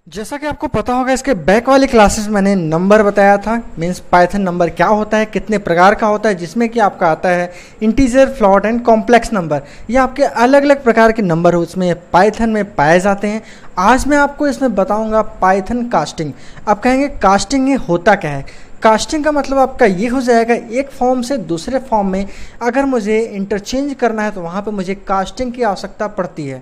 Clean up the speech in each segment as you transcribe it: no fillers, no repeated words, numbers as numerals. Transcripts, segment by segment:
जैसा कि आपको पता होगा इसके बैक वाली क्लासेस मैंने नंबर बताया था। मीन्स पाइथन नंबर क्या होता है, कितने प्रकार का होता है, जिसमें कि आपका आता है integer, float and complex number. ये आपके अलग अलग प्रकार के नंबर उसमें पाइथन में पाए जाते हैं। आज मैं आपको इसमें बताऊंगा पाइथन कास्टिंग। आप कहेंगे कास्टिंग ये होता क्या है? कास्टिंग का मतलब आपका ये हो जाएगा, एक फॉर्म से दूसरे फॉर्म में अगर मुझे इंटरचेंज करना है तो वहाँ पर मुझे कास्टिंग की आवश्यकता पड़ती है,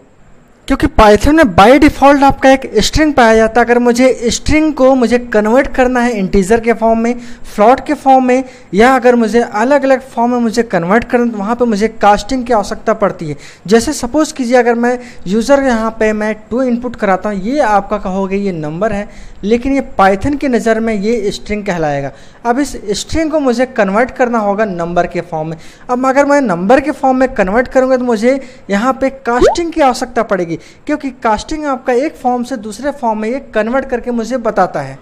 क्योंकि पाइथन में बाय डिफ़ॉल्ट आपका एक स्ट्रिंग पाया जाता है। अगर मुझे स्ट्रिंग को मुझे कन्वर्ट करना है इंटीजर के फॉर्म में, फ्लॉट के फॉर्म में, या अगर मुझे अलग अलग फॉर्म में मुझे कन्वर्ट करना तो वहाँ पे मुझे कास्टिंग की आवश्यकता पड़ती है। जैसे सपोज कीजिए अगर मैं यूज़र यहाँ पे मैं 2 इनपुट कराता हूँ, ये आपका कहोगे ये नंबर है, लेकिन ये पाइथन की नज़र में ये स्ट्रिंग कहलाएगा। अब इस स्ट्रिंग को मुझे कन्वर्ट करना होगा नंबर के फॉर्म में। अब अगर मैं नंबर के फॉर्म में कन्वर्ट करूँगा तो मुझे यहाँ पे कास्टिंग की आवश्यकता पड़ेगी, क्योंकि कास्टिंग आपका एक फॉर्म से दूसरे फॉर्म में ये कन्वर्ट करके मुझे बताता है।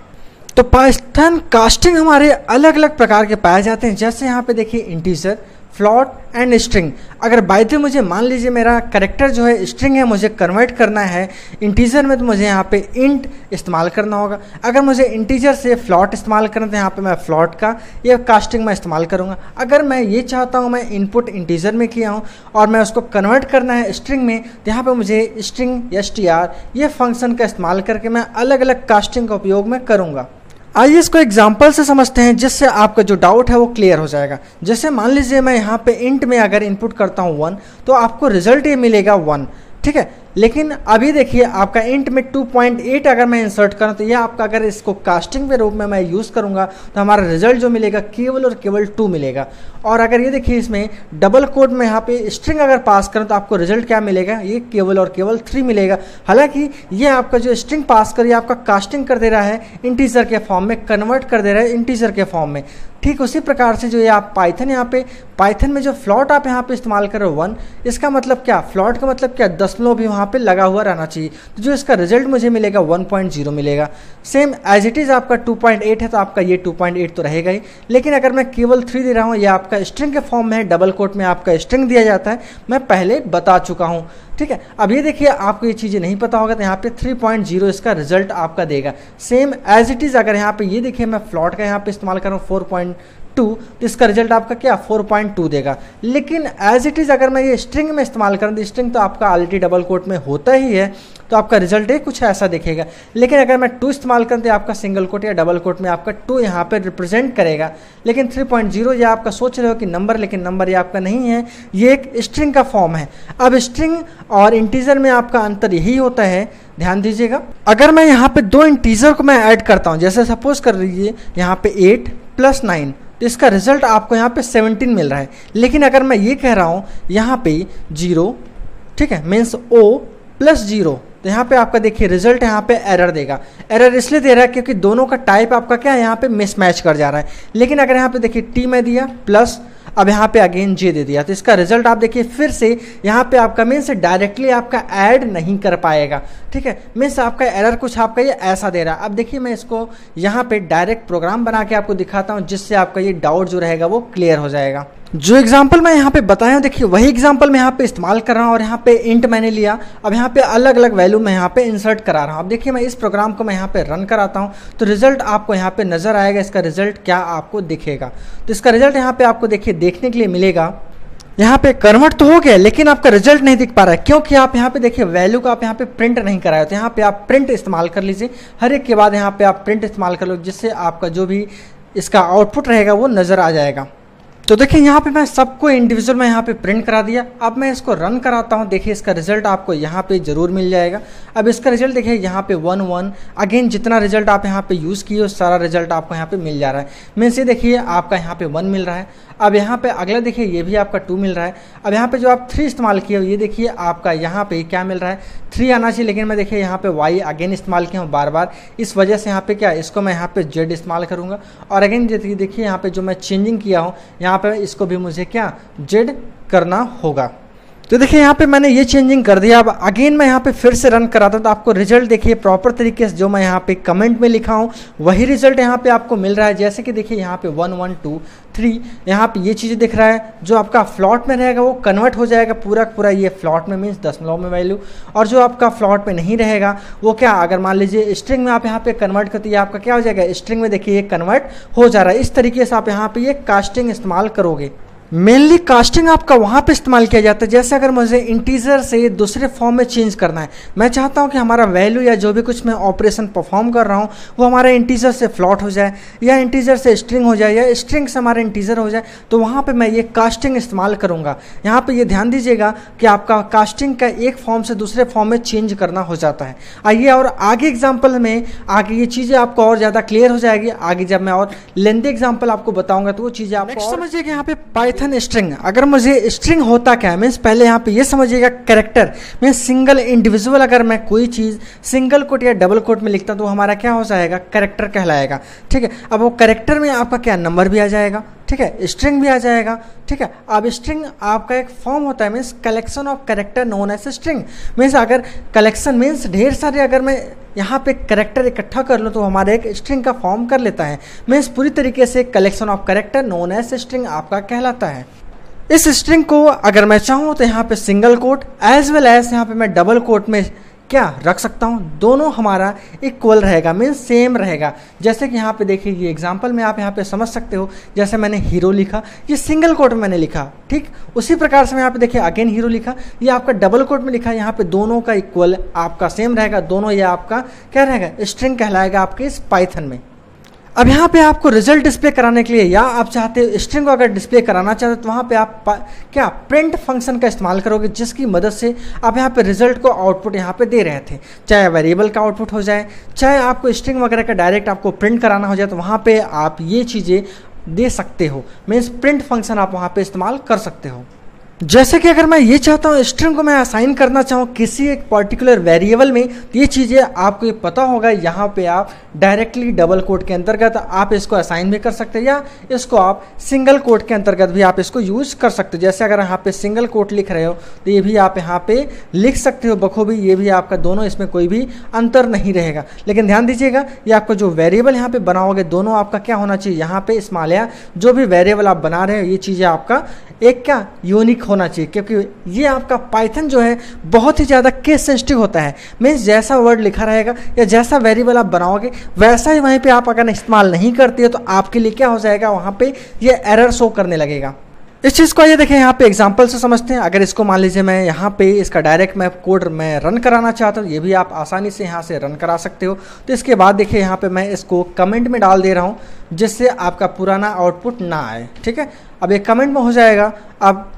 तो पाइथन कास्टिंग हमारे अलग अलग प्रकार के पाए जाते हैं। जैसे यहाँ पे देखिए इंटीजर, फ्लॉट एंड स्ट्रिंग। अगर बाय द मुझे मान लीजिए मेरा कैरेक्टर जो है स्ट्रिंग है, मुझे कन्वर्ट करना है इंटीजर में, तो मुझे यहाँ पे इंट इस्तेमाल करना होगा। अगर मुझे इंटीजर से फ्लॉट इस्तेमाल करना तो यहाँ पे मैं फ्लॉट का ये कास्टिंग में इस्तेमाल करूँगा। अगर मैं ये चाहता हूँ मैं इनपुट इंटीजर में किया हूँ और मैं उसको कन्वर्ट करना है स्ट्रिंग में, तो यहाँ पर मुझे स्ट्रिंग str ये फंक्शन का इस्तेमाल करके मैं अलग अलग कास्टिंग का उपयोग में करूँगा। आइए इसको एग्जाम्पल से समझते हैं, जिससे आपका जो डाउट है वो क्लियर हो जाएगा। जैसे मान लीजिए मैं यहाँ पे इंट में अगर इनपुट करता हूँ 1, तो आपको रिजल्ट ये मिलेगा 1, ठीक है। लेकिन अभी देखिए आपका इंट में 2.8 अगर मैं इंसर्ट करूँ तो ये आपका अगर इसको कास्टिंग के रूप में मैं यूज़ करूँगा तो हमारा रिजल्ट जो मिलेगा केवल और केवल 2 मिलेगा। और अगर ये देखिए इसमें डबल कोट में यहाँ पे स्ट्रिंग अगर पास करूँ तो आपको रिजल्ट क्या मिलेगा, ये केवल और केवल 3 मिलेगा। हालांकि ये आपका जो स्ट्रिंग पास कर, ये आपका कास्टिंग कर दे रहा है इंटीजर के फॉर्म में, कन्वर्ट कर दे रहा है इंटीजर के फॉर्म में। ठीक उसी प्रकार से जो ये आप पाइथन यहाँ पे पाइथन में जो फ्लॉट आप यहाँ पे इस्तेमाल कर रहे हो 1, इसका मतलब क्या, फ्लॉट का मतलब क्या, दशमलव भी वहाँ पे लगा हुआ रहना चाहिए। तो जो इसका रिजल्ट मुझे मिलेगा 1.0 मिलेगा। सेम एज इट इज़ आपका 2.8 है तो आपका ये 2.8 तो रहेगा ही। लेकिन अगर मैं केवल 3 दे रहा हूँ, ये आपका स्ट्रिंग के फॉर्म में है, डबल कोट में आपका स्ट्रिंग दिया जाता है, मैं पहले बता चुका हूँ, ठीक है। अब ये देखिए आपको ये चीज़ें नहीं पता होगा तो यहाँ पे 3.0 इसका रिजल्ट आपका देगा। सेम एज इट इज़ अगर यहाँ पे ये देखिए मैं फ्लॉट का यहाँ पे इस्तेमाल कर रहा हूँ 4.2, तो इसका रिजल्ट आपका क्या 4.2 देगा। लेकिन एज इट इज़ अगर मैं ये स्ट्रिंग में इस्तेमाल करूँ तो स्ट्रिंग तो आपका ऑलरेडी डबल कोट में होता ही है, तो आपका रिजल्ट कुछ ऐसा दिखेगा। लेकिन अगर मैं 2 इस्तेमाल करूँ तो आपका सिंगल कोट या डबल कोट में आपका 2 यहाँ पे रिप्रेजेंट करेगा। लेकिन 3.0 ये आपका सोच रहे हो कि नंबर, लेकिन नंबर ये आपका नहीं है, ये एक स्ट्रिंग का फॉर्म है। अब स्ट्रिंग और इंटीजर में आपका अंतर यही होता है, ध्यान दीजिएगा। अगर मैं यहाँ पे 2 इंटीजर को मैं ऐड करता हूँ, जैसे सपोज कर लीजिए यहाँ पे 8 + 9, तो इसका रिजल्ट आपको यहाँ पे 17 मिल रहा है। लेकिन अगर मैं ये कह रहा हूँ यहाँ पे 0, ठीक है, मीन्स O + 0, तो यहाँ पे आपका देखिए रिजल्ट यहाँ पे एरर देगा। एरर इसलिए दे रहा है क्योंकि दोनों का टाइप आपका क्या है, यहाँ पे मिसमैच कर जा रहा है। लेकिन अगर यहाँ पे देखिए T में दिया प्लस, अब यहाँ पे अगेन J दे दिया, तो इसका रिजल्ट आप देखिए फिर से यहाँ पे आपका मीन्स डायरेक्टली आपका ऐड नहीं कर पाएगा, ठीक है। मीन्स आपका एरर कुछ आपका ये ऐसा दे रहा है। अब देखिए मैं इसको यहाँ पे डायरेक्ट प्रोग्राम बना के आपको दिखाता हूँ, जिससे आपका ये डाउट जो रहेगा वो क्लियर हो जाएगा। जो एग्जाम्पल मैं यहाँ पे बताया हूँ, देखिए वही एग्जाम्पल मैं यहाँ पे इस्तेमाल कर रहा हूँ और यहाँ पे इंट मैंने लिया। अब यहाँ पे अलग अलग वैल्यू मैं यहाँ पे इंसर्ट करा रहा हूँ। अब देखिए मैं इस प्रोग्राम को मैं यहाँ पे रन कराता हूँ तो रिजल्ट आपको यहाँ पे नजर आएगा। इसका रिजल्ट क्या आपको दिखेगा, तो इसका रिजल्ट यहाँ पे आपको देखिए देखने के लिए मिलेगा। यहाँ पे कन्वर्ट तो हो गया लेकिन आपका रिजल्ट नहीं दिख पा रहा है, क्योंकि आप यहाँ पे देखिए वैल्यू को आप यहाँ पे प्रिंट नहीं कराए। तो यहाँ पे आप प्रिंट इस्तेमाल कर लीजिए, हर एक के बाद यहाँ पे आप प्रिंट इस्तेमाल कर लो, जिससे आपका जो भी इसका आउटपुट रहेगा वो नज़र आ जाएगा। तो देखिए यहाँ पे मैं सबको इंडिविजुअल में यहाँ पे प्रिंट करा दिया। अब मैं इसको रन कराता हूँ, देखिए इसका रिजल्ट आपको यहाँ पे ज़रूर मिल जाएगा। अब इसका रिजल्ट देखिए यहाँ पे 1 1, अगेन जितना रिजल्ट आप यहाँ पे यूज़ किए उस सारा रिजल्ट आपको यहाँ पे मिल जा रहा है। मीन्स ये देखिए आपका यहाँ पे 1 मिल रहा है। अब यहाँ पे अगला देखिए ये भी आपका 2 मिल रहा है। अब यहाँ पे जो आप 3 इस्तेमाल किए हो, ये देखिए आपका यहाँ पे क्या मिल रहा है, 3 आना चाहिए, लेकिन मैं देखिए यहाँ पे y अगेन इस्तेमाल किया हूँ बार बार, इस वजह से यहाँ पे क्या, इसको मैं यहाँ पे z इस्तेमाल करूँगा। और अगेन देखिए यहाँ पे जो मैं चेंजिंग किया हूँ, यहाँ पे इसको भी मुझे क्या z करना होगा। तो देखिए यहाँ पे मैंने ये चेंजिंग कर दिया। अब अगेन मैं यहाँ पे फिर से रन कराता हूँ तो आपको रिजल्ट देखिए प्रॉपर तरीके से जो मैं यहाँ पे कमेंट में लिखा हूँ वही रिजल्ट यहाँ पे आपको मिल रहा है। जैसे कि देखिए यहाँ पे 1 1 2, 3, यहाँ पे ये चीज़ें दिख रहा है। जो आपका फ्लॉट में रहेगा वो कन्वर्ट हो जाएगा पूरा पूरा ये फ्लॉट में, मीन्स दशमलव में वैल्यू। और जो आपका फ्लॉट में नहीं रहेगा वो क्या, अगर मान लीजिए स्ट्रिंग में आप यहाँ पे कन्वर्ट करते हैं, आपका क्या हो जाएगा, स्ट्रिंग में देखिए ये कन्वर्ट हो जा रहा है। इस तरीके से आप यहाँ पे ये कास्टिंग इस्तेमाल करोगे। मेनली कास्टिंग आपका वहाँ पे इस्तेमाल किया जाता है जैसे अगर मुझे इंटीजर से दूसरे फॉर्म में चेंज करना है, मैं चाहता हूँ कि हमारा वैल्यू या जो भी कुछ मैं ऑपरेशन परफॉर्म कर रहा हूँ वो हमारा इंटीजर से फ्लॉट हो जाए या इंटीजर से स्ट्रिंग हो जाए या स्ट्रिंग से हमारा इंटीजर हो जाए, तो वहाँ पे मैं ये कास्टिंग इस्तेमाल करूँगा। यहाँ पे ये ध्यान दीजिएगा कि आपका कास्टिंग का एक फॉर्म से दूसरे फॉर्म में चेंज करना हो जाता है। आइए और आगे एग्जाम्पल में आगे ये चीज़ें आपको और ज़्यादा क्लियर हो जाएगी। आगे जब मैं और लेंथी एग्जाम्पल आपको बताऊँगा तो वो चीज़ें आपको समझिए कि यहाँ पे पाइथन स्ट्रिंग, अगर मुझे स्ट्रिंग होता क्या है, मीन्स पहले यहाँ पे ये समझिएगा कैरेक्टर मीन्स सिंगल इंडिविजुअल, अगर मैं कोई चीज़ सिंगल कोट या डबल कोट में लिखता हूँ तो हमारा क्या हो जाएगा, कैरेक्टर कहलाएगा। ठीक है, अब वो कैरेक्टर में आपका क्या नंबर भी आ जाएगा, ठीक है, स्ट्रिंग भी आ जाएगा। ठीक है, अब स्ट्रिंग आपका एक फॉर्म होता है means collection of character known as string. Means अगर कलेक्शन मीन्स ढेर सारे अगर मैं यहाँ पे कैरेक्टर इकट्ठा कर लूँ तो हमारे एक स्ट्रिंग का फॉर्म कर लेता है। मीन्स पूरी तरीके से collection of character known as string आपका कहलाता है। इस स्ट्रिंग को अगर मैं चाहूँ तो यहाँ पे single quote as well as यहाँ पे मैं डबल कोट में क्या रख सकता हूँ, दोनों हमारा इक्वल रहेगा मीन्स सेम रहेगा। जैसे कि यहाँ पे देखिए ये एग्जांपल में आप यहाँ पे समझ सकते हो, जैसे मैंने हीरो लिखा ये सिंगल कोट में मैंने लिखा, ठीक उसी प्रकार से मैं यहाँ पे देखिए अगेन हीरो लिखा, ये आपका डबल कोट में लिखा, यहाँ पे दोनों का इक्वल आपका सेम रहेगा, दोनों ये आपका क्या रहेगा, स्ट्रिंग कहलाएगा आपके इस पाइथन में। अब यहाँ पे आपको रिजल्ट डिस्प्ले कराने के लिए या आप चाहते हो स्ट्रिंग को अगर डिस्प्ले कराना चाहते हो तो वहाँ पे आप क्या प्रिंट फंक्शन का इस्तेमाल करोगे, जिसकी मदद से आप यहाँ पे रिजल्ट को आउटपुट यहाँ पे दे रहे थे, चाहे वेरिएबल का आउटपुट हो जाए, चाहे आपको स्ट्रिंग वगैरह का डायरेक्ट आपको प्रिंट कराना हो जाए, तो वहाँ पे आप ये चीज़ें दे सकते हो। मीन्स प्रिंट फंक्शन आप वहाँ पे इस्तेमाल कर सकते हो। जैसे कि अगर मैं ये चाहता हूँ स्ट्रिंग को मैं असाइन करना चाहूँ किसी एक पर्टिकुलर वेरिएबल में, ये चीज़ें आपको ये पता होगा, यहाँ पे आप डायरेक्टली डबल कोट के अंतर्गत आप इसको असाइन भी कर सकते हैं या इसको आप सिंगल कोट के अंतर्गत भी आप इसको यूज़ कर सकते हो। जैसे अगर यहाँ पे सिंगल कोट लिख रहे हो तो ये भी आप यहाँ पे लिख सकते हो बखूबी, ये भी आपका दोनों इसमें कोई भी अंतर नहीं रहेगा। लेकिन ध्यान दीजिएगा ये आपका जो वेरिएबल यहाँ पे बनाओगे दोनों आपका क्या होना चाहिए, यहाँ पे स्मॉल या जो भी वेरिएबल आप बना रहे हो ये चीज़ें आपका एक क्या यूनिक होना चाहिए, क्योंकि ये आपका पाइथन जो है बहुत ही ज़्यादा केस सेंसिटिव होता है। मीन्स जैसा वर्ड लिखा रहेगा या जैसा वेरिएबल आप बनाओगे वैसा ही वहीं पे आप अगर इस्तेमाल नहीं करते हो तो आपके लिए क्या हो जाएगा, वहाँ पे ये एरर शो करने लगेगा। इस चीज़ को आइए देखें यहाँ पे एग्जांपल से समझते हैं। अगर इसको मान लीजिए मैं यहाँ पे इसका डायरेक्ट मैं कोड मैं रन कराना चाहता हूँ, ये भी आप आसानी से यहाँ से रन करा सकते हो। तो इसके बाद देखिए यहाँ पे मैं इसको कमेंट में डाल दे रहा हूँ जिससे आपका पुराना आउटपुट ना आए। ठीक है, अब एक कमेंट में हो जाएगा। अब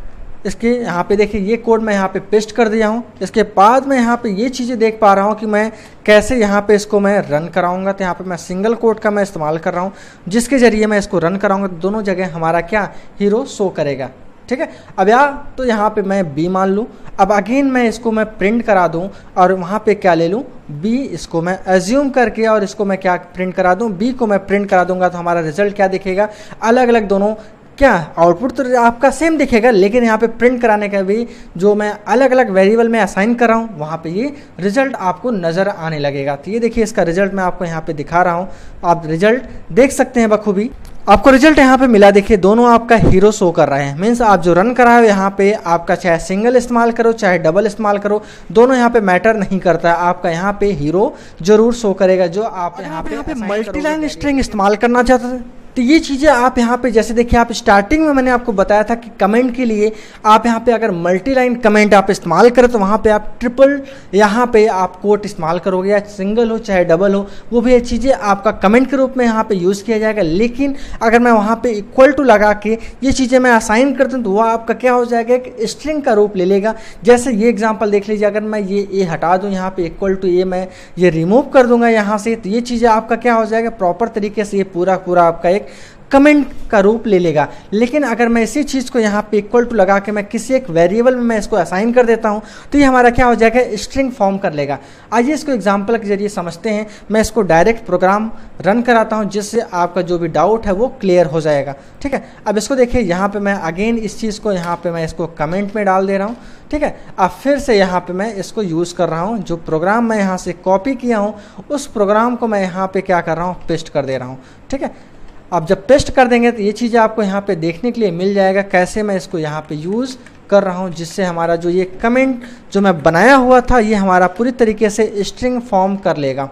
इसके यहाँ पे देखिए ये कोड मैं यहाँ पे पेस्ट कर दिया हूँ। इसके बाद मैं यहाँ पे ये चीज़ें देख पा रहा हूँ कि मैं कैसे यहाँ पे इसको मैं रन कराऊंगा। तो यहाँ पे मैं सिंगल कोड का मैं इस्तेमाल कर रहा हूँ जिसके ज़रिए मैं इसको रन कराऊंगा तो दोनों जगह हमारा क्या हीरो शो करेगा। ठीक है, अब तो यहाँ पे मैं बी मान लूँ। अब अगेन मैं इसको मैं प्रिंट करा दूँ और वहाँ पे क्या ले लूँ बी, इसको मैं एज्यूम करके और इसको मैं क्या प्रिंट करा दूँ, बी को मैं प्रिंट करा दूंगा। तो हमारा रिजल्ट क्या दिखेगा, अलग अलग दोनों क्या आउटपुट तो आपका सेम दिखेगा, लेकिन यहाँ पे प्रिंट कराने का भी जो मैं अलग अलग वेरिएबल में असाइन कर रहा हूँ वहाँ पे ये रिजल्ट आपको नज़र आने लगेगा। तो ये देखिए इसका रिजल्ट मैं आपको यहाँ पे दिखा रहा हूँ, आप रिजल्ट देख सकते हैं बखूबी। आपको रिजल्ट यहाँ पे मिला, देखिए दोनों आपका हीरो शो कर रहे हैं। मीन्स आप जो रन करा है यहाँ पे आपका चाहे सिंगल इस्तेमाल करो चाहे डबल इस्तेमाल करो, दोनों यहाँ पे मैटर नहीं करता है, आपका यहाँ पे हीरो जरूर शो करेगा। जो आप यहाँ पे मल्टीलाइन स्ट्रिंग इस्तेमाल करना चाहते थे तो ये चीज़ें आप यहाँ पे जैसे देखिए आप स्टार्टिंग में मैंने आपको बताया था कि कमेंट के लिए आप यहाँ पे अगर मल्टी लाइन कमेंट आप इस्तेमाल करें तो वहाँ पे आप ट्रिपल यहाँ पे आप कोट इस्तेमाल करोगे, या सिंगल हो चाहे डबल हो वो भी ये चीज़ें आपका कमेंट के रूप में यहाँ पे यूज़ किया जाएगा। लेकिन अगर मैं वहाँ पे इक्वल टू लगा के ये चीज़ें मैं असाइन करता हूँ तो वह आपका क्या हो जाएगा, एक स्ट्रिंग का रूप ले लेगा। जैसे ये एग्जाम्पल देख लीजिए, अगर मैं ये ए हटा दूँ यहाँ पे इक्वल टू ए मैं ये रिमूव कर दूंगा यहाँ से, तो ये चीज़ें आपका क्या हो जाएगा, प्रॉपर तरीके से ये पूरा आपका एक कमेंट का रूप ले लेगा। लेकिन अगर मैं इसी चीज़ को यहाँ पे इक्वल टू लगा के मैं किसी एक वेरिएबल में मैं इसको असाइन कर देता हूँ तो ये हमारा क्या हो जाएगा, स्ट्रिंग फॉर्म कर लेगा। आइए इसको एग्जांपल के जरिए समझते हैं। मैं इसको डायरेक्ट प्रोग्राम रन कराता हूँ जिससे आपका जो भी डाउट है वो क्लियर हो जाएगा। ठीक है, अब इसको देखिए यहाँ पे मैं अगेन इस चीज़ को यहाँ पे मैं इसको कमेंट में डाल दे रहा हूँ। ठीक है, अब फिर से यहाँ पे मैं इसको यूज़ कर रहा हूँ, जो प्रोग्राम मैं यहाँ से कॉपी किया हूँ उस प्रोग्राम को मैं यहाँ पे क्या कर रहा हूँ, पेस्ट कर दे रहा हूँ। ठीक है, आप जब पेस्ट कर देंगे तो ये चीज़ें आपको यहाँ पे देखने के लिए मिल जाएगा, कैसे मैं इसको यहाँ पे यूज़ कर रहा हूँ, जिससे हमारा जो ये कमेंट जो मैं बनाया हुआ था ये हमारा पूरी तरीके से स्ट्रिंग फॉर्म कर लेगा।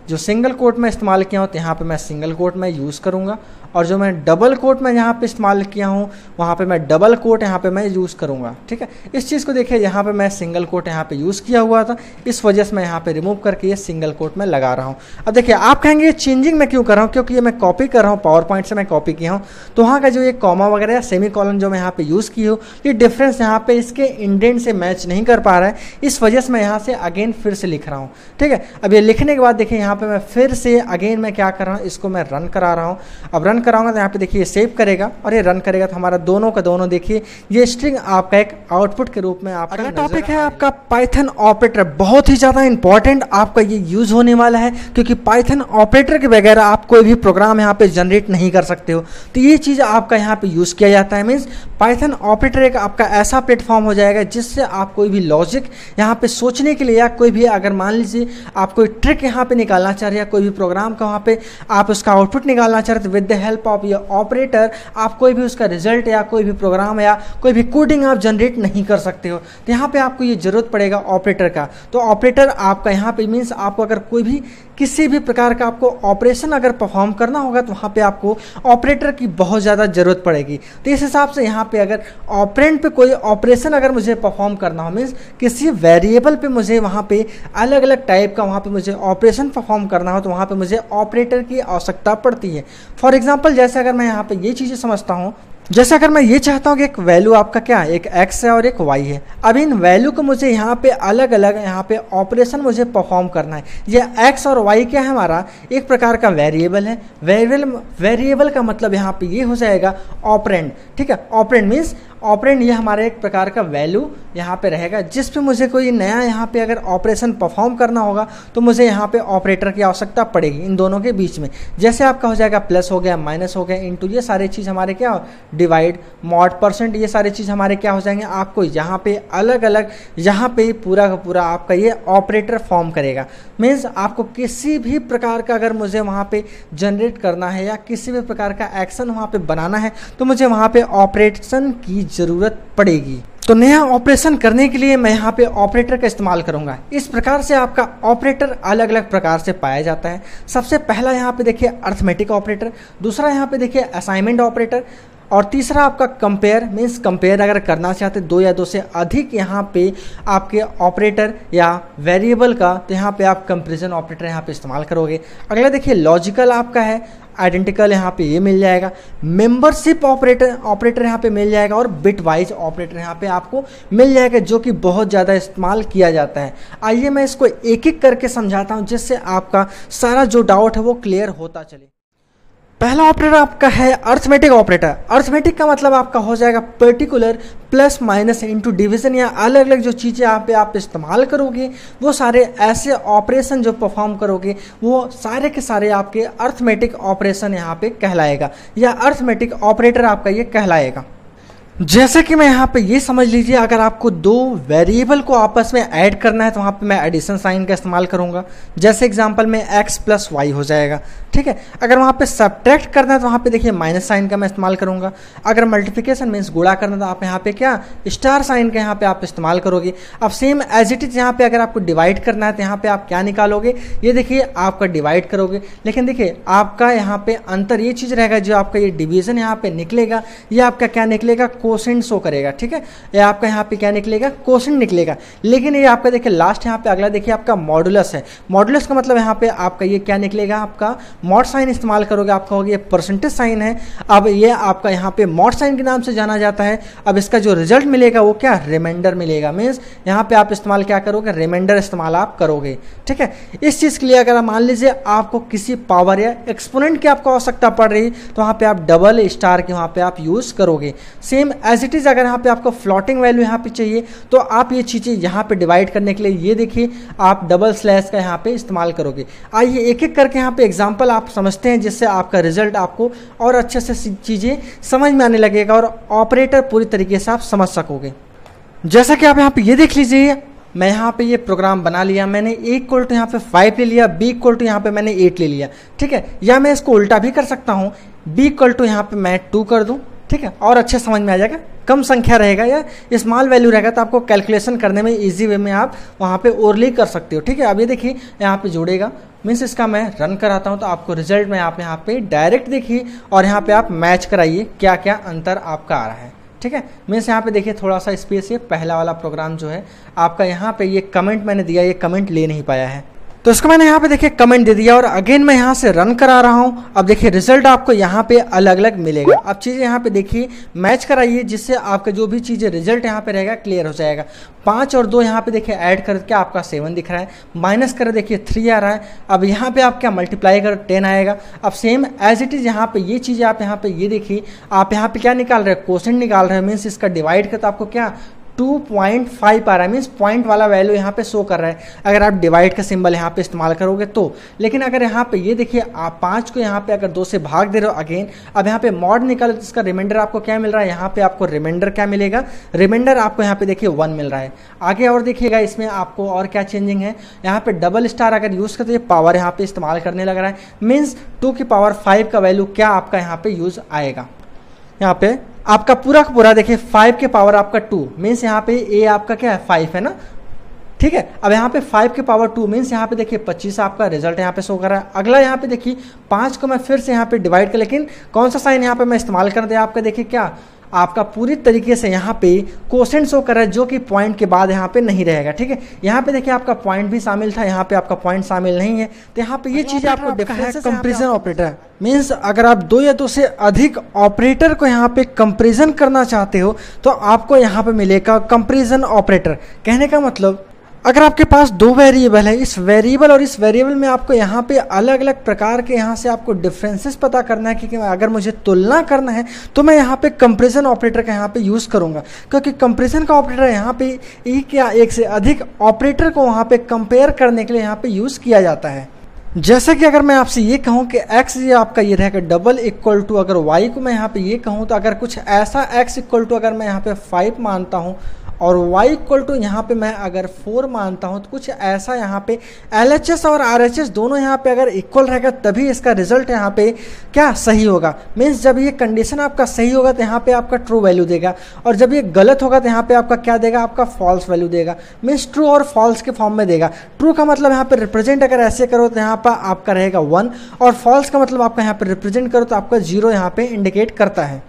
जो सिंगल कोट में इस्तेमाल किया हूँ तो यहाँ पे मैं सिंगल कोट में यूज़ करूँगा, और जो मैं डबल कोट में यहाँ पे इस्तेमाल किया हूँ वहाँ पे मैं डबल कोट यहाँ पे मैं यूज़ करूँगा। ठीक है, इस चीज़ को देखिए, यहाँ पे मैं सिंगल कोट यहाँ पे यूज़ किया हुआ था, इस वजह से मैं यहाँ पे रिमूव करके ये सिंगल कोट में लगा रहा हूँ। अब देखिए आप कहेंगे ये चेंजिंग मैं क्यों कर रहा हूँ, क्योंकि ये मैं कॉपी कर रहा हूँ, पावर पॉइंट से मैं कॉपी किया हूँ, तो वहाँ का जो ये कॉमा वगैरह या सेमी कॉलन जो मैं यहाँ पे यूज़ की हूँ, ये डिफरेंस यहाँ पे इसके इंडेंट से मैच नहीं कर पा रहा है, इस वजह से मैं यहाँ से अगेन फिर से लिख रहा हूँ। ठीक है, अब ये लिखने के बाद देखिए यहाँ पे मैं फिर से अगेन मैं क्या कर रहा हूँ, इसको मैं रन करा रहा हूँ। अब रन कराऊंगा तो यहाँ पे देखिए सेव करेगा और ये रन करेगा, तो हमारा दोनों का दोनों देखिए ये स्ट्रिंग आपका एक आउटपुट के रूप में आपका। अगला टॉपिक है आपका पाइथन ऑपरेटर, बहुत ही ज़्यादा इंपॉर्टेंट आपका ये यूज़ होने वाला है, क्योंकि पाइथन ऑपरेटर के बगैर आप कोई भी प्रोग्राम यहाँ पे जनरेट नहीं कर सकते हो। तो ये चीज़ आपका यहाँ पे यूज़ किया जाता है। मीन्स पाइथन ऑपरेटर एक आपका ऐसा प्लेटफॉर्म हो जाएगा जिससे आप कोई भी लॉजिक यहाँ पे सोचने के लिए, या कोई भी अगर मान लीजिए आप कोई ट्रिक यहाँ पे निकालना चाह रहे हैं, कोई भी प्रोग्राम का वहाँ पे आप उसका आउटपुट निकालना चाह रहे हैं, तो with the help of your operator आप कोई भी उसका रिजल्ट या कोई भी प्रोग्राम या कोई भी कोडिंग आप जनरेट नहीं कर सकते हो। तो यहाँ पे आपको ये जरूरत पड़ेगा ऑपरेटर का। तो ऑपरेटर आपका यहाँ पे मीन्स आपको अगर कोई भी किसी भी प्रकार का आपको ऑपरेशन अगर परफॉर्म करना होगा तो वहाँ पे आपको ऑपरेटर की बहुत ज़्यादा ज़रूरत पड़ेगी। तो इस हिसाब से यहाँ पे अगर ऑपरेंड पे कोई ऑपरेशन अगर मुझे परफॉर्म करना हो, मीन्स किसी वेरिएबल पे मुझे वहाँ पे अलग अलग टाइप का वहाँ पे मुझे ऑपरेशन परफॉर्म करना हो, तो वहाँ पे मुझे ऑपरेटर की आवश्यकता पड़ती है। फॉर एग्जाम्पल जैसे अगर मैं यहाँ पे ये चीज़ें समझता हूँ, जैसे अगर मैं ये चाहता हूँ कि एक वैल्यू आपका क्या है, एक x है और एक y है। अब इन वैल्यू को मुझे यहाँ पे अलग अलग यहाँ पे ऑपरेशन मुझे परफॉर्म करना है। ये x और y क्या है, हमारा एक प्रकार का वेरिएबल है। वेरिएबल का मतलब यहाँ पे ये हो जाएगा ऑपरेंड। ठीक है, ऑपरेंड मीन्स ऑपरेंड ये हमारा एक प्रकार का वैल्यू यहाँ पे रहेगा, जिस पे मुझे कोई नया यहाँ पे अगर ऑपरेशन परफॉर्म करना होगा तो मुझे यहाँ पे ऑपरेटर की आवश्यकता पड़ेगी इन दोनों के बीच में। जैसे आपका हो जाएगा प्लस हो गया, माइनस हो गया, इनटू, ये सारी चीज़ हमारे क्या, डिवाइड, मॉड, परसेंट, ये सारी चीज़ हमारे क्या हो जाएंगे, आपको यहाँ पे अलग अलग यहाँ पे पूरा का पूरा आपका ये ऑपरेटर फॉर्म करेगा। मीन्स आपको किसी भी प्रकार का अगर मुझे वहाँ पे जनरेट करना है या किसी भी प्रकार का एक्शन वहाँ पे बनाना है तो मुझे वहाँ पे ऑपरेशन की ज़रूरत पड़ेगी। तो नया ऑपरेशन करने के लिए मैं यहाँ पे ऑपरेटर का इस्तेमाल करूँगा। इस प्रकार से आपका ऑपरेटर अलग अलग प्रकार से पाया जाता है। सबसे पहला यहाँ पे देखिए अर्थमेटिक ऑपरेटर, दूसरा यहाँ पे देखिए असाइनमेंट ऑपरेटर, और तीसरा आपका कंपेयर। मीन्स कंपेयर अगर करना चाहते दो या दो से अधिक यहाँ पे आपके ऑपरेटर या वेरिएबल का, तो यहाँ पे आप कंपैरिजन ऑपरेटर यहाँ पे इस्तेमाल करोगे। अगला देखिए लॉजिकल आपका है, आइडेंटिकल यहाँ पे ये मिल जाएगा, मेंबरशिप ऑपरेटर यहाँ पे मिल जाएगा, और बिट वाइज ऑपरेटर यहाँ पे आपको मिल जाएगा, जो कि बहुत ज़्यादा इस्तेमाल किया जाता है। आइए मैं इसको एक एक करके समझाता हूँ, जिससे आपका सारा जो डाउट है वो क्लियर होता चले। पहला ऑपरेटर आपका है अर्थमेटिक ऑपरेटर। अर्थमेटिक का मतलब आपका हो जाएगा particular, plus minus, into, division, या अलग अलग जो चीज़ें आप इस्तेमाल करोगे वो सारे ऐसे ऑपरेशन जो परफॉर्म करोगे वो सारे के सारे आपके अर्थमेटिक ऑपरेशन यहाँ पे कहलाएगा, या अर्थमेटिक ऑपरेटर आपका ये कहलाएगा। जैसे कि मैं यहाँ पे ये समझ लीजिए, अगर आपको दो वेरिएबल को आपस में ऐड करना है तो वहाँ पे मैं एडिशन साइन का इस्तेमाल करूँगा। जैसे एग्जांपल में x प्लस वाई हो जाएगा। ठीक है, अगर वहाँ पे सब्ट्रैक्ट करना है तो वहाँ पे देखिए माइनस साइन का मैं इस्तेमाल करूँगा। अगर मल्टीप्लिकेशन मीन्स गुणा करना है तो आप यहाँ पे क्या स्टार साइन का यहाँ पे आप इस्तेमाल करोगे। अब सेम एज इट इज यहाँ पे अगर आपको डिवाइड करना है तो यहाँ पे आप क्या निकालोगे, ये देखिए आपका डिवाइड करोगे, लेकिन देखिए आपका यहाँ पे अंतर ये चीज़ रहेगा, जो आपका ये डिवीजन यहाँ पे निकलेगा ये आपका क्या निकलेगा, कोसेंट शो करेगा। ठीक है, ये आपका यहाँ पे क्या निकलेगा, कोसेंट निकलेगा। लेकिन ये आपका देखिए लास्ट यहाँ पे अगला देखिए आपका मॉडुलस है। मॉडुलस का मतलब यहाँ पे आपका ये क्या निकलेगा, आपका मॉड साइन इस्तेमाल करोगे, आप कहोगे ये परसेंटेज साइन है। अब ये आपका यहाँ पे मॉड साइन के नाम से जाना जाता है। अब इसका जो रिजल्ट मिलेगा वो क्या, रिमाइंडर मिलेगा। मीन्स यहाँ पे आप इस्तेमाल क्या करोगे, रिमाइंडर इस्तेमाल आप करोगे। ठीक है, इस चीज़ के लिए अगर मान लीजिए आपको किसी पावर या एक्सपोनेंट की आपको आवश्यकता पड़ रही तो वहाँ पे आप डबल स्टार के वहाँ पे आप यूज़ करोगे। सेम एज इट इज़ अगर यहाँ पे आपको फ्लोटिंग वैल्यू यहाँ पे चाहिए तो आप ये चीज़ें यहाँ पे डिवाइड करने के लिए ये देखिए आप डबल स्लैश का यहाँ पे इस्तेमाल करोगे। आइए एक एक करके यहाँ पे एग्जांपल आप समझते हैं, जिससे आपका रिजल्ट आपको और अच्छे से चीज़ें समझ में आने लगेगा और ऑपरेटर पूरी तरीके से आप समझ सकोगे। जैसा कि आप यहाँ पे ये देख लीजिए, मैं यहाँ पे ये प्रोग्राम बना लिया, मैंने ए इक्वल टू यहाँ पे 5 ले लिया, बी इक्वल टू यहाँ पे मैंने 8 ले लिया, ठीक है। या मैं इसको उल्टा भी कर सकता हूँ, बी इक्वल टू यहाँ पे मैं 2 कर दूँ, ठीक है, और अच्छे समझ में आ जाएगा। कम संख्या रहेगा या स्मॉल वैल्यू रहेगा तो आपको कैलकुलेशन करने में इजी वे में आप वहाँ पे ओरली कर सकते हो, ठीक है। अब ये देखिए यहाँ पे जुड़ेगा, मीन्स इसका मैं रन कराता हूँ तो आपको रिजल्ट में आप यहाँ पे डायरेक्ट देखिए और यहाँ पे आप मैच कराइए क्या क्या अंतर आपका आ रहा है, ठीक है। मीन्स यहाँ पे देखिए थोड़ा सा स्पेस, ये पहला वाला प्रोग्राम जो है आपका यहाँ पे ये कमेंट मैंने दिया, ये कमेंट ले नहीं पाया है, तो इसको मैंने यहाँ पे देखिए कमेंट दे दिया और अगेन मैं यहाँ से रन करा रहा हूँ। अब देखिए रिजल्ट आपको यहाँ पे अलग अलग मिलेगा। अब चीज़ें यहाँ पे देखिए मैच कराइए, जिससे आपका जो भी चीज़ें रिजल्ट यहाँ पे रहेगा क्लियर हो जाएगा। 5 और 2 यहाँ पे देखिए ऐड करके आपका 7 दिख रहा है, माइनस कर देखिए 3 आ रहा है। अब यहाँ पे आप क्या मल्टीप्लाई कर 10 आएगा। अब सेम एज इट इज़ यहाँ पे ये चीज़ें आप यहाँ पे ये देखिए, आप यहाँ पे क्या निकाल रहे हैं, क्वोशेंट निकाल रहे हैं, मीन्स इसका डिवाइड कर तो आपको क्या 2.5 आ रहा है, मीन्स पॉइंट वाला वैल्यू यहाँ पे शो कर रहा है अगर आप डिवाइड का सिंबल यहाँ पे इस्तेमाल करोगे तो। लेकिन अगर यहाँ पे ये देखिए आप 5 को यहाँ पे अगर 2 से भाग दे रहे हो अगेन, अब यहाँ पे मॉड निकालो तो इसका रिमाइंडर आपको क्या मिल रहा है, यहाँ पे आपको रिमाइंडर क्या मिलेगा, रिमाइंडर आपको यहाँ पे देखिए 1 मिल रहा है। आगे और देखिएगा इसमें आपको और क्या चेंजिंग है, यहाँ पे डबल स्टार अगर यूज़ करते पावर यहाँ पे इस्तेमाल करने लग रहा है, मीन्स 2 की पावर 5 का वैल्यू क्या आपका यहाँ पे यूज़ आएगा। यहाँ पे आपका पूरा का पूरा देखिए 5 के पावर आपका 2, मीन्स यहाँ पे ए आपका क्या है 5 है ना, ठीक है। अब यहाँ पे 5 के पावर 2 मीन्स यहाँ पे देखिए 25 आपका रिजल्ट यहाँ पे शो कर रहा है। अगला यहाँ पे देखिए 5 को मैं फिर से यहाँ पे डिवाइड कर, लेकिन कौन सा साइन यहाँ पे मैं इस्तेमाल कर दिया, आपका देखिए क्या आपका पूरी तरीके से यहाँ पे क्वोशेंट शो कर रहा है जो कि पॉइंट के बाद यहाँ पे नहीं रहेगा, ठीक है। यहाँ पे देखिए आपका पॉइंट भी शामिल था, यहाँ पे आपका पॉइंट शामिल नहीं है, तो यहाँ पे ये चीज़ आपको डिफरेंस कंपैरिजन ऑपरेटर मीन्स अगर आप 2 या 2 से अधिक ऑपरेटर को यहाँ पे कंपैरिजन करना चाहते हो तो आपको यहाँ पे मिलेगा कंपैरिजन ऑपरेटर। कहने का मतलब अगर आपके पास 2 वेरिएबल है, इस वेरिएबल और इस वेरिएबल में आपको यहाँ पे अलग अलग प्रकार के यहाँ से आपको डिफरेंसेस पता करना है कि अगर मुझे तुलना करना है तो मैं यहाँ पे कंपैरिजन ऑपरेटर का यहाँ पे यूज़ करूँगा, क्योंकि कंपैरिजन का ऑपरेटर यहाँ पे एक या एक से अधिक ऑपरेटर को वहाँ पे कंपेयर करने के लिए यहाँ पे यूज़ किया जाता है। जैसे कि अगर मैं आपसे ये कहूँ कि x ये आपका ये रहेगा डबल इक्वल टू, अगर y को मैं यहाँ पे ये कहूँ तो अगर कुछ ऐसा x इक्वल टू अगर मैं यहाँ पे 5 मानता हूँ और y इक्वल टू यहाँ पे मैं अगर 4 मानता हूँ तो कुछ ऐसा यहाँ पे LHS और RHS दोनों यहाँ पे अगर इक्वल रहेगा तभी इसका रिजल्ट यहाँ पे क्या सही होगा। मीन्स जब ये कंडीशन आपका सही होगा तो यहाँ पे आपका ट्रू वैल्यू देगा, और जब ये गलत होगा तो यहाँ पे आपका क्या देगा, आपका फॉल्स वैल्यू देगा। मीन्स ट्रू और फॉल्स के फॉर्म में देगा। ट्रू का मतलब यहाँ पे रिप्रेजेंट अगर ऐसे करो तो यहाँ पर आपका रहेगा 1, और फॉल्स का मतलब आपका यहाँ पे रिप्रेजेंट करो तो आपका 0 यहाँ पे इंडिकेट करता है।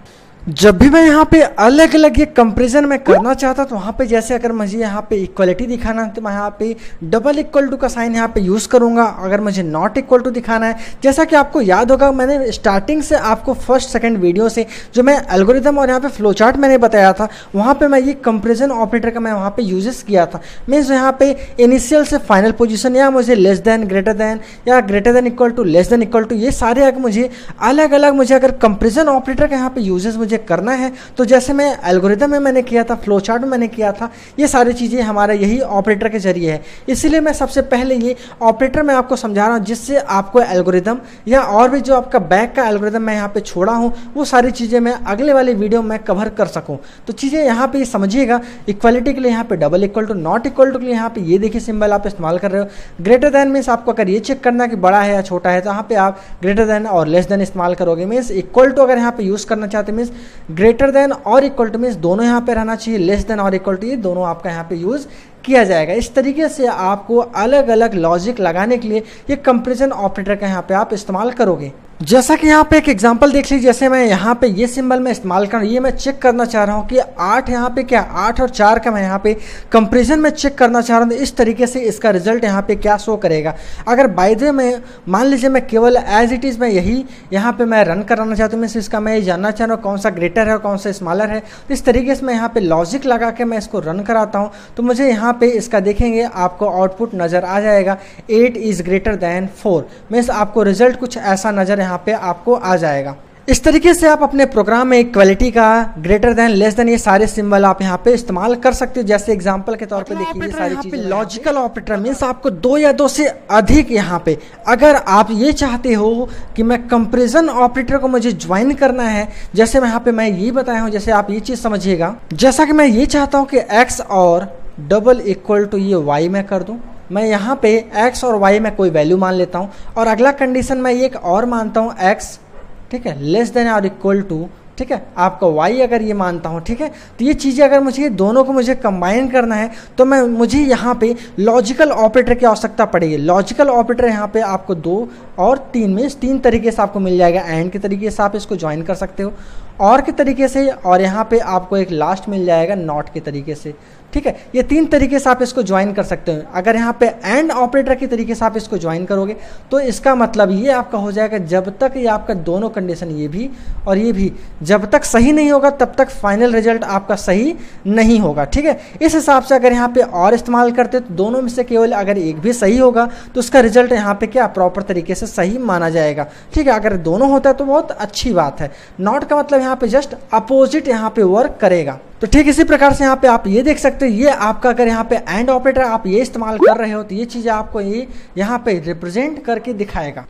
जब भी मैं यहाँ पे अलग अलग ये कंपैरिजन में करना चाहता तो वहाँ पे जैसे अगर मुझे यहाँ पे इक्वलिटी दिखाना है तो मैं यहाँ पे डबल इक्वल टू का साइन यहाँ पे यूज़ करूँगा। अगर मुझे नॉट इक्वल टू दिखाना है, जैसा कि आपको याद होगा मैंने स्टार्टिंग से आपको फर्स्ट सेकंड वीडियो से जो मैं एल्गोरिथम और यहाँ पे फ्लो चार्ट मैंने बताया था, वहाँ पे मैं ये कंपैरिजन ऑपरेटर का मैं वहाँ पे यूजेस किया था। मीन्स यहाँ पे इनिशियल से फाइनल पोजीशन या मुझे लेस देन ग्रेटर देन या greater than equal to less than equal to, ये सारे अगर मुझे अलग अलग मुझे अगर कंपैरिजन ऑपरेटर का यहाँ पे यूजेस मुझे करना है तो जैसे मैं एल्गोरिथम में मैंने किया था, फ्लो चार्ट में मैंने किया था, ये सारी चीज़ें हमारा यही ऑपरेटर के जरिए है। इसीलिए मैं सबसे पहले ये ऑपरेटर मैं आपको समझा रहा हूँ जिससे आपको एल्गोरिथम या और भी जो आपका बैक का एल्गोरिथम मैं यहाँ पे छोड़ा हूँ वो सारी चीज़ें मैं अगले वाले वीडियो में कवर कर सकूँ। तो चीज़ें यहाँ पे समझिएगा। इक्वलिटी के लिए यहाँ पे double equal to, not equal to के लिए यहाँ पे ये देखिए सिंबल आप इस्तेमाल कर रहे हो। ग्रेटर देन मीन्स आपको अगर ये चेक करना कि बड़ा है या छोटा है तो यहाँ पे आप ग्रेटर देन और लेस देन इस्तेमाल करोगे। मीन्स इक्वल टू अगर यहाँ पे यूज़ करना चाहते मीन्स ग्रेटर देन और इक्वल टू मीन्स दोनों यहाँ पे रहना चाहिए, लेस देन और इक्वल टू ये दोनों आपका यहाँ पे यूज़ किया जाएगा। इस तरीके से आपको अलग अलग लॉजिक लगाने के लिए ये कंपैरिजन ऑपरेटर का यहाँ पे आप इस्तेमाल करोगे। जैसा कि यहाँ पे एक एग्जांपल देख लीजिए, जैसे मैं यहाँ पे ये सिंबल मैं इस्तेमाल कर ये मैं चेक करना चाह रहा हूँ कि 8 यहाँ पे क्या 8 और 4 का मैं यहाँ पे कंपैरिजन में चेक करना चाह रहा हूँ। इस तरीके से इसका रिजल्ट यहाँ पे क्या शो करेगा। अगर बाय द वे में मान लीजिए मैं केवल एज इट इज़ मैं यही यहाँ पे मैं रन कराना चाहता हूँ, मैं इसका मैं ये जानना चाह रहा हूँ कौन सा ग्रेटर है और कौन सा स्मॉलर है। तो इस तरीके से मैं यहाँ पे लॉजिक लगा के मैं इसको रन कराता हूँ तो मुझे यहाँ पे इसका देखेंगे आपको आउटपुट नज़र आ जाएगा 8 इज़ ग्रेटर दैन 4। मीन्स आपको रिजल्ट कुछ ऐसा नज़र यहाँ पे आपको आ जाएगा। इस तरीके से आप अपने प्रोग्राम में इक्वलिटी का, ग्रेटर देन, लेस देन, ये सारे सिंबल आप यहाँ पे इस्तेमाल कर सकते हो। जैसे एग्जांपल के तौर पे देखिए ये सारी चीजें। लॉजिकल ऑपरेटर मीन्स आपको 2 या 2 से अधिक यहाँ पे अगर आप ये चाहते हो कि मैं कंपैरिजन ऑपरेटर को मुझे ज्वाइन करना है, जैसे मैं यहाँ पे मैं ये बताया हूँ, जैसे आप ये चीज़ समझिएगा। जैसा कि मैं ये चाहता हूँ कि x और डबल इक्वल टू ये y मैं कर दूं। मैं यहाँ पे x और y में कोई वैल्यू मान लेता हूँ और अगला कंडीशन मैं ये एक और मानता हूँ x, ठीक है, लेस देन और इक्वल टू, ठीक है, आपका y अगर ये मानता हूँ, ठीक है। तो ये चीज़ें अगर मुझे दोनों को मुझे कंबाइन करना है तो मुझे यहाँ पे लॉजिकल ऑपरेटर की आवश्यकता पड़ेगी। लॉजिकल ऑपरेटर यहाँ पे आपको 2 और 3 में 3 तरीके से आपको मिल जाएगा। एंड के तरीके से आप इसको ज्वाइन कर सकते हो, और के तरीके से, और यहाँ पे आपको एक लास्ट मिल जाएगा नॉट के तरीके से, ठीक है। ये 3 तरीके से आप इसको ज्वाइन कर सकते हो। अगर यहाँ पे एंड ऑपरेटर के तरीके से आप इसको ज्वाइन करोगे तो इसका मतलब ये आपका हो जाएगा जब तक ये आपका दोनों कंडीशन ये भी और ये भी जब तक सही नहीं होगा तब तक फाइनल रिजल्ट आपका सही नहीं होगा, ठीक है। इस हिसाब से अगर यहाँ पे और इस्तेमाल करते हो तो दोनों में से केवल अगर एक भी सही होगा तो उसका रिजल्ट यहाँ पे क्या प्रॉपर तरीके से सही माना जाएगा, ठीक है। अगर दोनों होता है तो बहुत अच्छी बात है। नॉट का मतलब यहाँ पे जस्ट अपोजिट यहाँ पे वर्क करेगा। तो ठीक इसी प्रकार से यहाँ पे आप ये देख सकते हो, ये आपका अगर यहाँ पे एंड ऑपरेटर आप ये इस्तेमाल कर रहे हो तो ये चीज़ें आपको ये यहाँ पे रिप्रेजेंट करके दिखाएगा।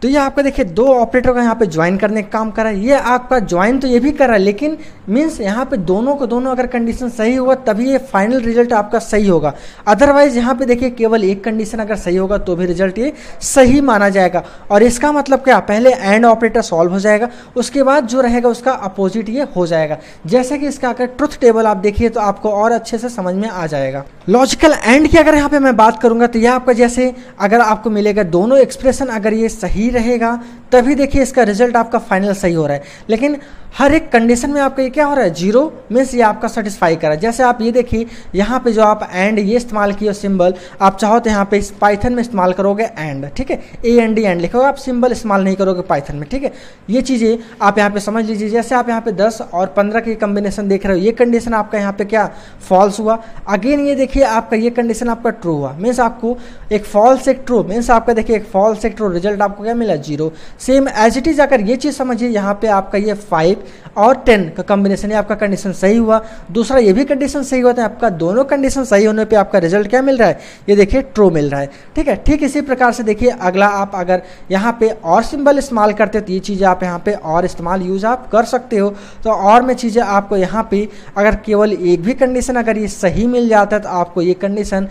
तो ये आपका देखिए 2 ऑपरेटर का यहाँ पे ज्वाइन करने का काम कर रहा है। ये आपका ज्वाइन तो ये भी कर रहा है, लेकिन मीन्स यहाँ पे दोनों को दोनों अगर कंडीशन सही होगा तभी ये फाइनल रिजल्ट आपका सही होगा। अदरवाइज यहाँ पे देखिए केवल एक कंडीशन अगर सही होगा तो भी रिजल्ट ये सही माना जाएगा। और इसका मतलब क्या, पहले एंड ऑपरेटर सॉल्व हो जाएगा, उसके बाद जो रहेगा उसका अपोजिट ये हो जाएगा। जैसे कि इसका अगर ट्रुथ टेबल आप देखिए तो आपको और अच्छे से समझ में आ जाएगा। लॉजिकल एंड की अगर यहाँ पे मैं बात करूंगा तो यह आपका जैसे अगर आपको मिलेगा दोनों एक्सप्रेशन अगर ये सही रहेगा तभी देखिए इसका रिजल्ट आपका फाइनल सही हो रहा है। लेकिन हर एक कंडीशन में आपका ये क्या हो रहा है, 0 मीन्स ये आपका सेटिस्फाई कर रहा है। जैसे आप ये देखिए यहाँ पे जो आप एंड ये इस्तेमाल किया सिंबल, आप चाहो तो यहाँ पे इस पाइथन में इस्तेमाल करोगे एंड, ठीक है, AND एंड लिखोगे, आप सिंबल इस्तेमाल नहीं करोगे पाइथन में, ठीक है। ये चीज़ें आप यहाँ पे समझ लीजिए। जैसे आप यहाँ पे 10 और 15 की कॉम्बिनेशन देख रहे हो, ये कंडीशन आपका यहाँ पे क्या फॉल्स हुआ। अगेन ये देखिए आपका ये कंडीशन आपका ट्रू हुआ, मीन्स आपको एक फॉल्स एक ट्रू, मीन्स आपका देखिए एक फॉल्स एक ट्रू, रिजल्ट आपको क्या मिला 0। सेम एज इट इज अगर ये चीज़ समझिए, यहाँ पे आपका ये 5 और 10 का कॉम्बिनेशन है, आपका कंडीशन सही हुआ, दूसरा ये भी कंडीशन सही हुआ, तो आपका दोनों कंडीशन सही होने पे आपका रिजल्ट क्या मिल रहा है, ये देखिए ट्रू मिल रहा है, ठीक है। ठीक इसी प्रकार से देखिए अगला आप अगर यहाँ पे और सिंबल इस्तेमाल करते हो तो ये चीज़ें आप यहाँ पे और इस्तेमाल यूज आप कर सकते हो। तो और में चीज़ें आपको यहाँ पे अगर केवल एक भी कंडीशन अगर ये सही मिल जाता है तो आपको ये कंडीशन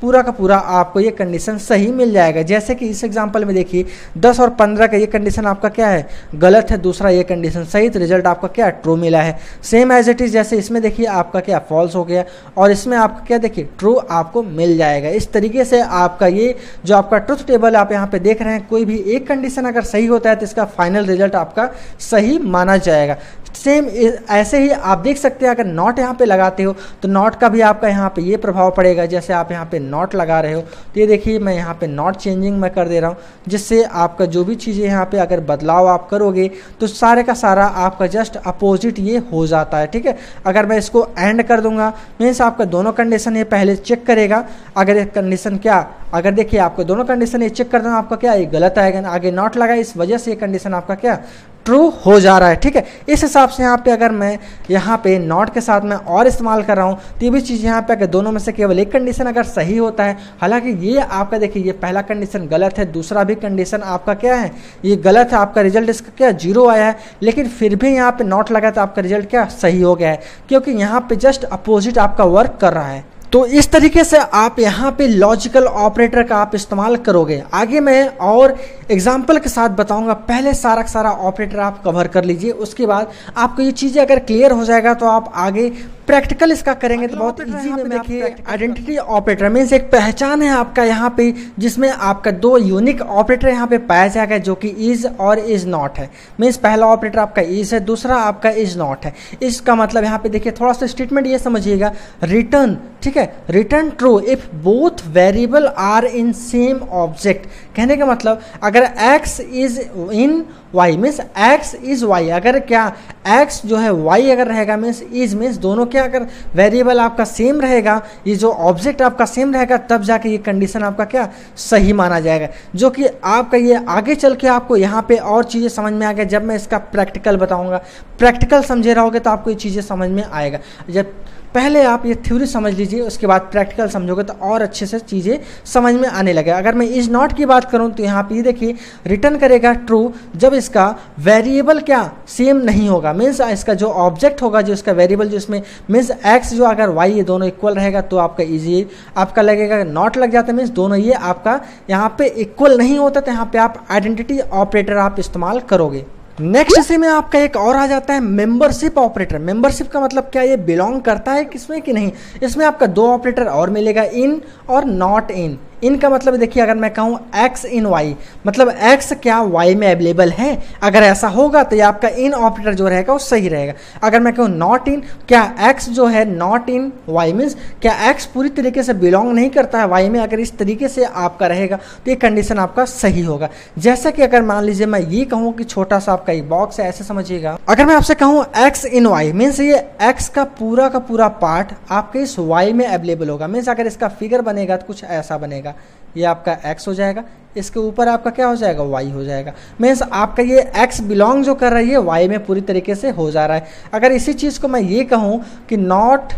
पूरा का पूरा आपको ये कंडीशन सही मिल जाएगा। जैसे कि इस एग्जांपल में देखिए 10 और 15 का ये कंडीशन आपका क्या है, गलत है, दूसरा ये कंडीशन सही, तो रिजल्ट आपका क्या ट्रू मिला है। सेम एज इट इज जैसे इसमें देखिए आपका क्या फॉल्स हो गया और इसमें आपका क्या देखिए ट्रू आपको मिल जाएगा। इस तरीके से आपका ये जो आपका ट्रुथ टेबल आप यहाँ पे देख रहे हैं, कोई भी एक कंडीशन अगर सही होता है तो इसका फाइनल रिजल्ट आपका सही माना जाएगा। सेम ऐसे ही आप देख सकते हैं अगर नॉट यहाँ पे लगाते हो तो नॉट का भी आपका यहाँ पे ये प्रभाव पड़ेगा। जैसे आप यहाँ पे नॉट लगा रहे हो तो ये देखिए मैं यहाँ पे नॉट चेंजिंग मैं कर दे रहा हूँ, जिससे आपका जो भी चीज़ें यहाँ पे अगर बदलाव आप करोगे तो सारे का सारा आपका जस्ट अपोजिट ये हो जाता है, ठीक है। अगर मैं इसको एंड कर दूंगा मीन्स आपका दोनों कंडीशन ये पहले चेक करेगा। अगर ये कंडीशन क्या, अगर देखिए आपको दोनों कंडीशन ये चेक कर देना, आपका क्या ये गलत आएगा, आगे नॉट लगा, इस वजह से ये कंडीशन आपका क्या ट्रू हो जा रहा है, ठीक है। इस हिसाब से यहाँ पे अगर मैं यहाँ पे नॉट के साथ में और इस्तेमाल कर रहा हूँ तो ये भी चीज़ यहाँ पे अगर दोनों में से केवल एक कंडीशन अगर सही होता है, हालांकि ये आपका देखिए ये पहला कंडीशन गलत है, दूसरा भी कंडीशन आपका क्या है ये गलत है, आपका रिजल्ट इसका क्या 0 आया है, लेकिन फिर भी यहाँ पे नॉट लगा तो आपका रिजल्ट क्या सही हो गया है, क्योंकि यहाँ पे जस्ट अपोजिट आपका वर्क कर रहा है। तो इस तरीके से आप यहाँ पे लॉजिकल ऑपरेटर का आप इस्तेमाल करोगे। आगे मैं और एग्जाम्पल के साथ बताऊंगा, पहले सारा का सारा ऑपरेटर आप कवर कर लीजिए, उसके बाद आपको ये चीज़ें अगर क्लियर हो जाएगा तो आप आगे प्रैक्टिकल इसका करेंगे तो बहुत इजी में देखिए। आइडेंटिटी ऑपरेटर मीन्स एक पहचान है आपका यहाँ पे, जिसमें आपका 2 यूनिक ऑपरेटर यहाँ पे पाया जाएगा जो कि इज और इज नॉट है। मीन्स पहला ऑपरेटर आपका इज है, दूसरा आपका इज नॉट है। इसका मतलब यहाँ पे देखिए थोड़ा सा स्टेटमेंट ये समझिएगा, रिटर्न, ठीक है, return true if both variable are in same object. कहने का मतलब अगर x is in y means x is y, अगर क्या x जो है y अगर रहेगा मीन्स इज मीन्स दोनों क्या अगर वेरिएबल आपका सेम रहेगा, ये जो ऑब्जेक्ट आपका सेम रहेगा, तब जाके ये कंडीशन आपका क्या सही माना जाएगा। जो कि आपका ये आगे चल के आपको यहाँ पे और चीज़ें समझ में आ गया जब मैं इसका प्रैक्टिकल बताऊँगा। प्रैक्टिकल समझे रहोगे तो आपको ये चीज़ें समझ में आएगा। जब पहले आप ये थ्योरी समझ लीजिए, उसके बाद प्रैक्टिकल समझोगे तो और अच्छे से चीज़ें समझ में आने लगे। अगर मैं इज नॉट की बात करूँ तो यहाँ पे ये देखिए रिटर्न करेगा ट्रू जब इसका वेरिएबल क्या सेम नहीं होगा, मीन्स इसका जो ऑब्जेक्ट होगा, जो इसका वेरिएबल जो इसमें मीन्स एक्स जो अगर वाई ये दोनों इक्वल रहेगा तो आपका इजी आपका लगेगा। नॉट लग जाता है मीन्स दोनों ये आपका यहाँ पे इक्वल नहीं होता, तो यहाँ पे आप आइडेंटिटी ऑपरेटर आप इस्तेमाल करोगे। नेक्स्ट इसी में आपका एक और आ जाता है मेंबरशिप ऑपरेटर। मेंबरशिप का मतलब क्या, ये बिलोंग करता है किसमें कि नहीं। इसमें आपका दो ऑपरेटर और मिलेगा, इन और नॉट इन। इन का मतलब देखिए अगर मैं कहूँ x इन y, मतलब x क्या y में अवेलेबल है, अगर ऐसा होगा तो ये आपका इन ऑपरेटर जो रहेगा वो सही रहेगा। अगर मैं कहूँ नॉट इन, क्या x जो है नॉट इन y मीन्स क्या x पूरी तरीके से बिलोंग नहीं करता है y में, अगर इस तरीके से आपका रहेगा तो ये कंडीशन आपका सही होगा। जैसा कि अगर मान लीजिए मैं ये कहूँ कि छोटा सा आपका एक बॉक्स है, ऐसे समझिएगा। अगर मैं आपसे कहूँ x इन y मीन्स ये x का पूरा पार्ट आपके इस y में अवेलेबल होगा, मीन्स अगर इसका फिगर बनेगा तो कुछ ऐसा बनेगा, ये आपका x हो जाएगा, इसके ऊपर आपका क्या हो जाएगा y हो जाएगा। मीन्स आपका ये x बिलोंग जो कर रहा है ये y में पूरी तरीके से हो जा रहा है। अगर इसी चीज़ को मैं ये कहूँ कि नॉट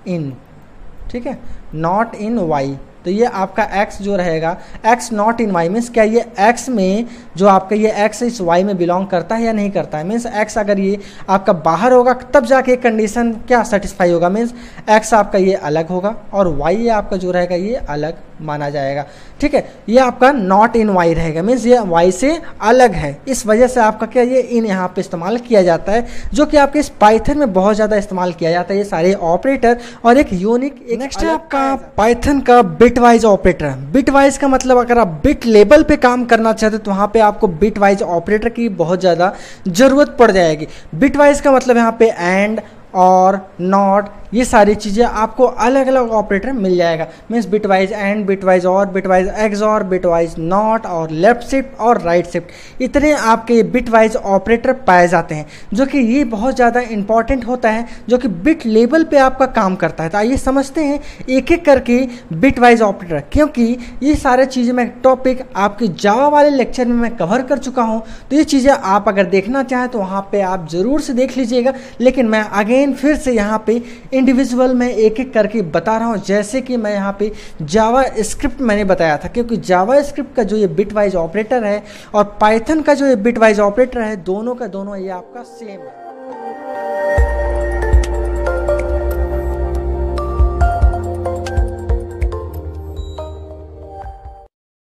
इन, ठीक है, नॉट इन y, तो ये आपका x जो रहेगा x not in y means क्या ये x में जो आपका ये x इस y में बिलोंग करता है या नहीं करता है। मीन्स x अगर ये आपका बाहर होगा तब जाके कंडीशन क्या सेटिस्फाई होगा, मीन्स x आपका ये अलग होगा और y ये आपका जो रहेगा ये अलग माना जाएगा। ठीक है, ये आपका नॉट इन y रहेगा, मीन्स ये y से अलग है। इस वजह से आपका क्या ये इन यहाँ पे इस्तेमाल किया जाता है, जो कि आपके इस पाइथन में बहुत ज़्यादा इस्तेमाल किया जाता है ये सारे ऑपरेटर और एक यूनिक। नेक्स्ट है आपका पाइथन का बिटवाइज ऑपरेटर। बिटवाइज का मतलब अगर आप बिट लेवल पे काम करना चाहते हो तो वहाँ पे आपको बिटवाइज ऑपरेटर की बहुत ज़्यादा ज़रूरत पड़ जाएगी। बिटवाइज का मतलब यहाँ पे एंड और नॉट ये सारी चीज़ें आपको अलग अलग ऑपरेटर मिल जाएगा। मीन्स बिटवाइज एंड, बिटवाइज और, बिटवाइज एक्सऑर, बिटवाइज नॉट और लेफ्ट शिफ्ट और राइट शिफ्ट, इतने आपके बिटवाइज ऑपरेटर पाए जाते हैं, जो कि ये बहुत ज़्यादा इंपॉर्टेंट होता है, जो कि बिट लेवल पे आपका काम करता है। तो आइए समझते हैं एक एक करके बिटवाइज ऑपरेटर, क्योंकि ये सारे चीज़ें मैं टॉपिक आपके जावा वाले लेक्चर में मैं कवर कर चुका हूँ। तो ये चीज़ें आप अगर देखना चाहें तो वहाँ पर आप ज़रूर से देख लीजिएगा, लेकिन मैं अगेन फिर से यहाँ पे इंडिविजुअल में एक एक करके बता रहा हूँ। जैसे कि मैं यहाँ पे जावा स्क्रिप्ट मैंने बताया था, क्योंकि जावा स्क्रिप्ट का जो ये बिटवाइज ऑपरेटर है और पाइथन का जो ये बिटवाइज ऑपरेटर है, दोनों का दोनों ये आपका सेम है।